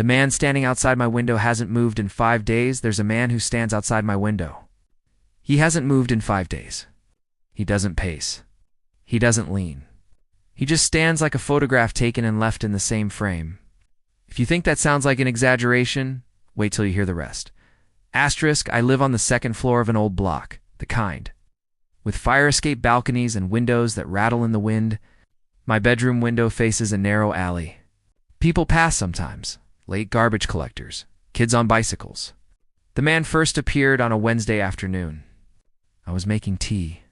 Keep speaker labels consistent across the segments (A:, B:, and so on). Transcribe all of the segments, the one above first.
A: The man standing outside my window hasn't moved in 5 days. There's a man who stands outside my window. He hasn't moved in 5 days. He doesn't pace. He doesn't lean. He just stands like a photograph taken and left in the same frame. If you think that sounds like an exaggeration, wait till you hear the rest. Asterisk, I live on the second floor of an old block, the kind with fire escape balconies and windows that rattle in the wind. My bedroom window faces a narrow alley. People pass sometimes, late garbage collectors, kids on bicycles. The man first appeared on a Wednesday afternoon. I was making tea.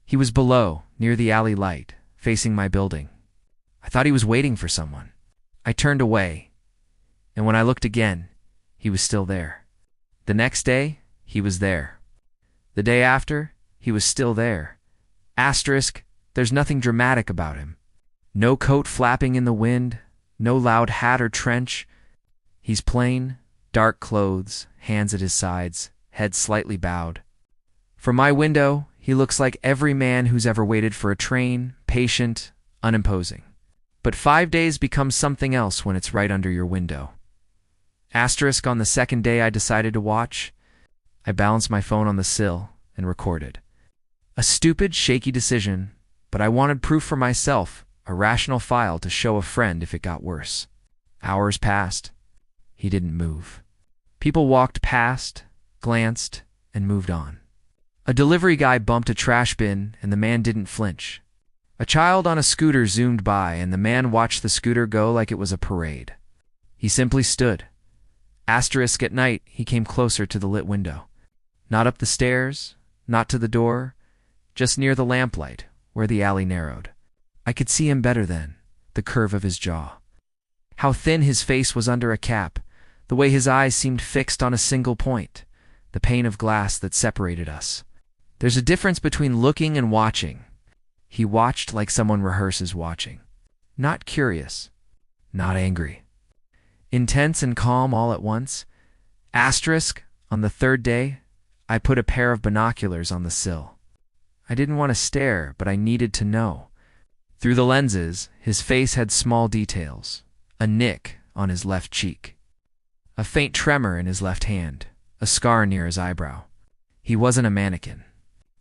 A: He was below, near the alley light, facing my building. I thought he was waiting for someone. I turned away, and when I looked again, he was still there. The next day, he was there. The day after, he was still there. Asterisk, there's nothing dramatic about him. No coat flapping in the wind, no loud hat or trench. He's plain, dark clothes, hands at his sides, head slightly bowed. From my window, he looks like every man who's ever waited for a train, patient, unimposing. But 5 days becomes something else when it's right under your window. Asterisk, on the second day I decided to watch, I balanced my phone on the sill and recorded. A stupid, shaky decision, but I wanted proof for myself, a rational file to show a friend if it got worse. Hours passed. He didn't move. People walked past, glanced, and moved on. A delivery guy bumped a trash bin, and the man didn't flinch. A child on a scooter zoomed by, and the man watched the scooter go like it was a parade. He simply stood. Asterisk, at night, he came closer to the lit window. Not up the stairs, not to the door, just near the lamplight, where the alley narrowed. I could see him better then, the curve of his jaw. How thin his face was under a cap, the way his eyes seemed fixed on a single point, the pane of glass that separated us. There's a difference between looking and watching. He watched like someone rehearses watching. Not curious, not angry. Intense and calm all at once. Asterisk, on the third day, I put a pair of binoculars on the sill. I didn't want to stare, but I needed to know. Through the lenses, his face had small details. A nick on his left cheek. A faint tremor in his left hand. A scar near his eyebrow. He wasn't a mannequin.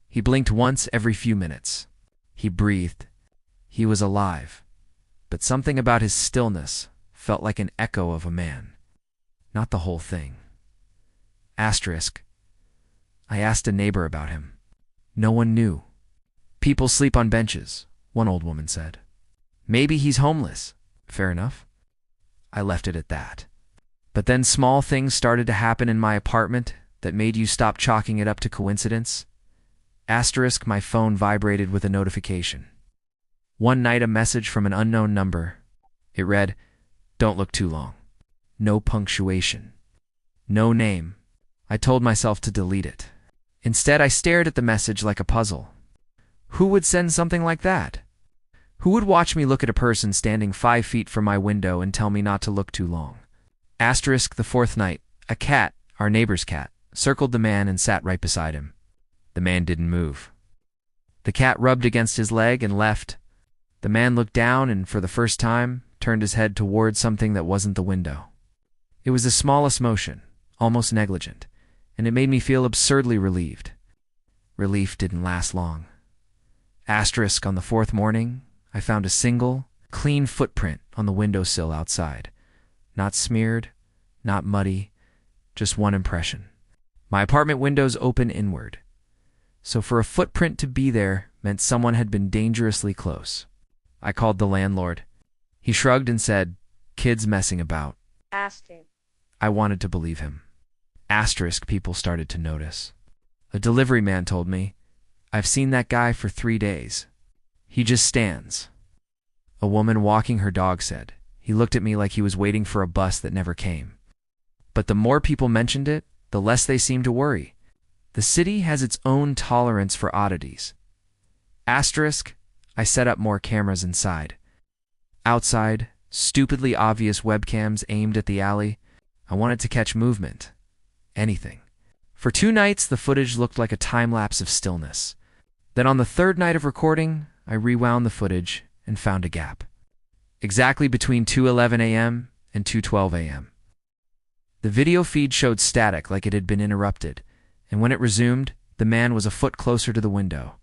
A: He blinked once every few minutes. He breathed. He was alive. But something about his stillness felt like an echo of a man. Not the whole thing. Asterisk. I asked a neighbor about him. No one knew. People sleep on benches, one old woman said. Maybe he's homeless. Fair enough. I left it at that. But then small things started to happen in my apartment that made you stop chalking it up to coincidence. Asterisk, my phone vibrated with a notification. One night, a message from an unknown number. It read, "Don't look too long." No punctuation. No name. I told myself to delete it. Instead, I stared at the message like a puzzle. Who would send something like that? Who would watch me look at a person standing 5 feet from my window and tell me not to look too long? Asterisk, the fourth night, a cat, our neighbor's cat, circled the man and sat right beside him. The man didn't move. The cat rubbed against his leg and left. The man looked down and, for the first time, turned his head toward something that wasn't the window. It was the smallest motion, almost negligent, and it made me feel absurdly relieved. Relief didn't last long. Asterisk, on the fourth morning, I found a single, clean footprint on the windowsill outside. Not smeared, not muddy, just one impression. My apartment windows open inward. So for a footprint to be there meant someone had been dangerously close. I called the landlord. He shrugged and said, "Kids messing about."
B: Asterisk.
A: I wanted to believe him. Asterisk, people started to notice. A delivery man told me, "I've seen that guy for 3 days. He just stands." A woman walking her dog said, "He looked at me like he was waiting for a bus that never came." But the more people mentioned it, the less they seemed to worry. The city has its own tolerance for oddities. Asterisk, I set up more cameras inside. Outside, stupidly obvious webcams aimed at the alley. I wanted to catch movement. Anything. For 2 nights, the footage looked like a time-lapse of stillness. Then on the third night of recording, I rewound the footage and found a gap. Exactly between 2:11 a.m. and 2:12 a.m. The video feed showed static like it had been interrupted, and when it resumed, the man was a foot closer to the window.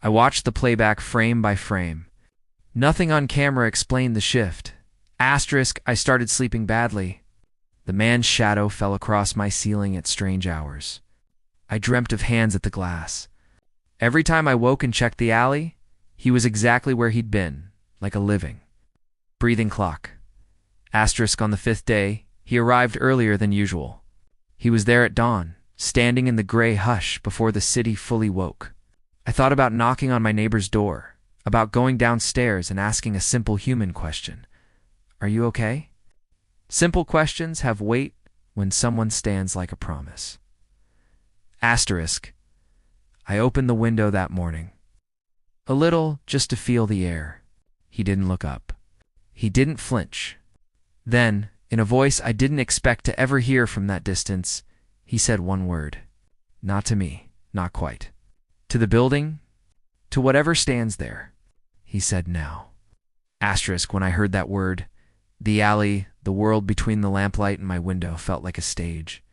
A: I watched the playback frame by frame. Nothing on camera explained the shift. Asterisk, I started sleeping badly. The man's shadow fell across my ceiling at strange hours. I dreamt of hands at the glass. Every time I woke and checked the alley, he was exactly where he'd been, like a living, breathing clock. Asterisk, on the 5th day, he arrived earlier than usual. He was there at dawn, standing in the gray hush before the city fully woke. I thought about knocking on my neighbor's door, about going downstairs and asking a simple human question. Are you okay? Simple questions have weight when someone stands like a promise. Asterisk, I opened the window that morning. A little, just to feel the air. He didn't look up. He didn't flinch. Then, in a voice I didn't expect to ever hear from that distance, he said one word. Not to me, not quite. To the building, to whatever stands there, he said now. Asterisk, when I heard that word, the alley, the world between the lamplight and my window felt like a stage.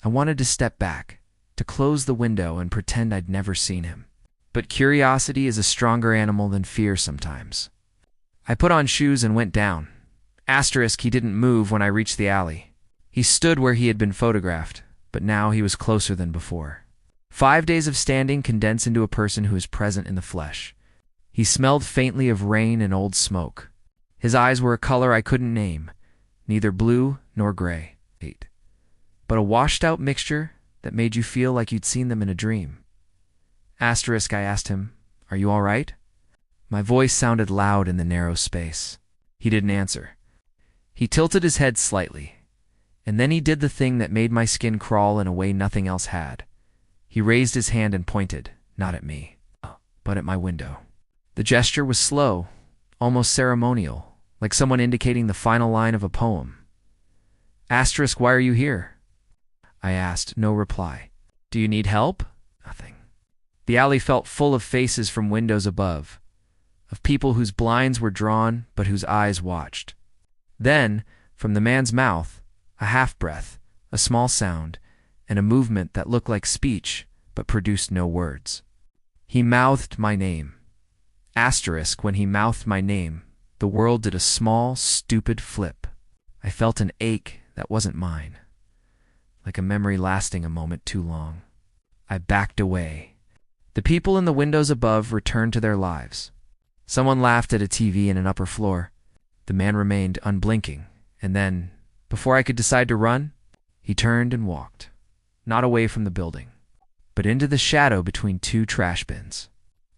A: I wanted to step back, to close the window and pretend I'd never seen him. But curiosity is a stronger animal than fear sometimes. I put on shoes and went down. Asterisk, he didn't move when I reached the alley. He stood where he had been photographed, but now he was closer than before. 5 days of standing condense into a person who is present in the flesh. He smelled faintly of rain and old smoke. His eyes were a color I couldn't name, neither blue nor gray, but a washed-out mixture that made you feel like you'd seen them in a dream. Asterisk, I asked him, are you all right? My voice sounded loud in the narrow space. He didn't answer. He tilted his head slightly, and then he did the thing that made my skin crawl in a way nothing else had. He raised his hand and pointed, not at me, but at my window. The gesture was slow, almost ceremonial, like someone indicating the final line of a poem. Asterisk, why are you here? I asked, no reply. Do you need help? Nothing. The alley felt full of faces from windows above, of people whose blinds were drawn but whose eyes watched. Then, from the man's mouth, a half-breath, a small sound, and a movement that looked like speech but produced no words. He mouthed my name. Asterisk, when he mouthed my name, the world did a small, stupid flip. I felt an ache that wasn't mine, like a memory lasting a moment too long. I backed away. The people in the windows above returned to their lives. Someone laughed at a TV in an upper floor. The man remained unblinking, and then, before I could decide to run, he turned and walked, not away from the building, but into the shadow between two trash bins,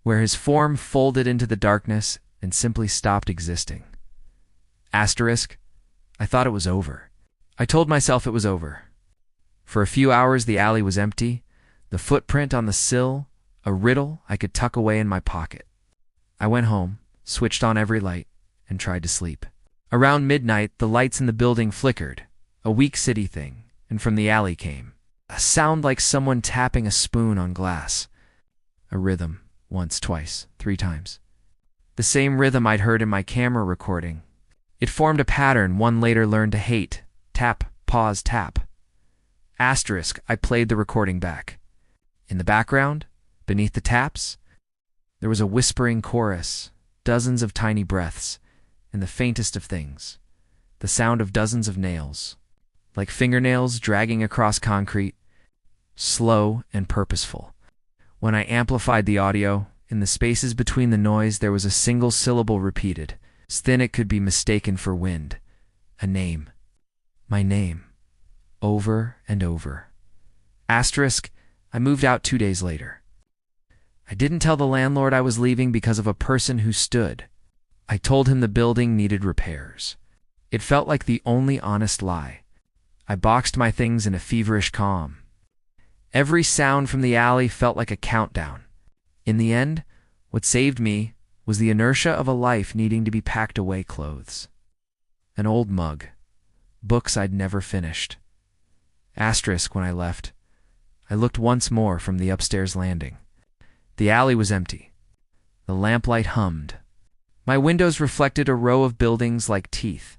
A: where his form folded into the darkness and simply stopped existing. Asterisk, I thought it was over. I told myself it was over. For a few hours the alley was empty, the footprint on the sill, a riddle I could tuck away in my pocket. I went home, switched on every light, and tried to sleep. Around midnight, the lights in the building flickered, a weak city thing, and from the alley came a sound like someone tapping a spoon on glass. A rhythm, once, twice, 3 times. The same rhythm I'd heard in my camera recording. It formed a pattern one later learned to hate. Tap, pause, tap. Asterisk, I played the recording back. In the background, beneath the taps, there was a whispering chorus, dozens of tiny breaths, and the faintest of things, the sound of dozens of nails, like fingernails dragging across concrete, slow and purposeful. When I amplified the audio, in the spaces between the noise there was a single syllable repeated, as thin it could be mistaken for wind. A name. My name. Over and over. Asterisk, I moved out 2 days later. I didn't tell the landlord I was leaving because of a person who stood. I told him the building needed repairs. It felt like the only honest lie. I boxed my things in a feverish calm. Every sound from the alley felt like a countdown. In the end, what saved me was the inertia of a life needing to be packed away clothes. An old mug. Books I'd never finished. Asterisk, when I left, I looked once more from the upstairs landing. The alley was empty. The lamplight hummed. My windows reflected a row of buildings like teeth.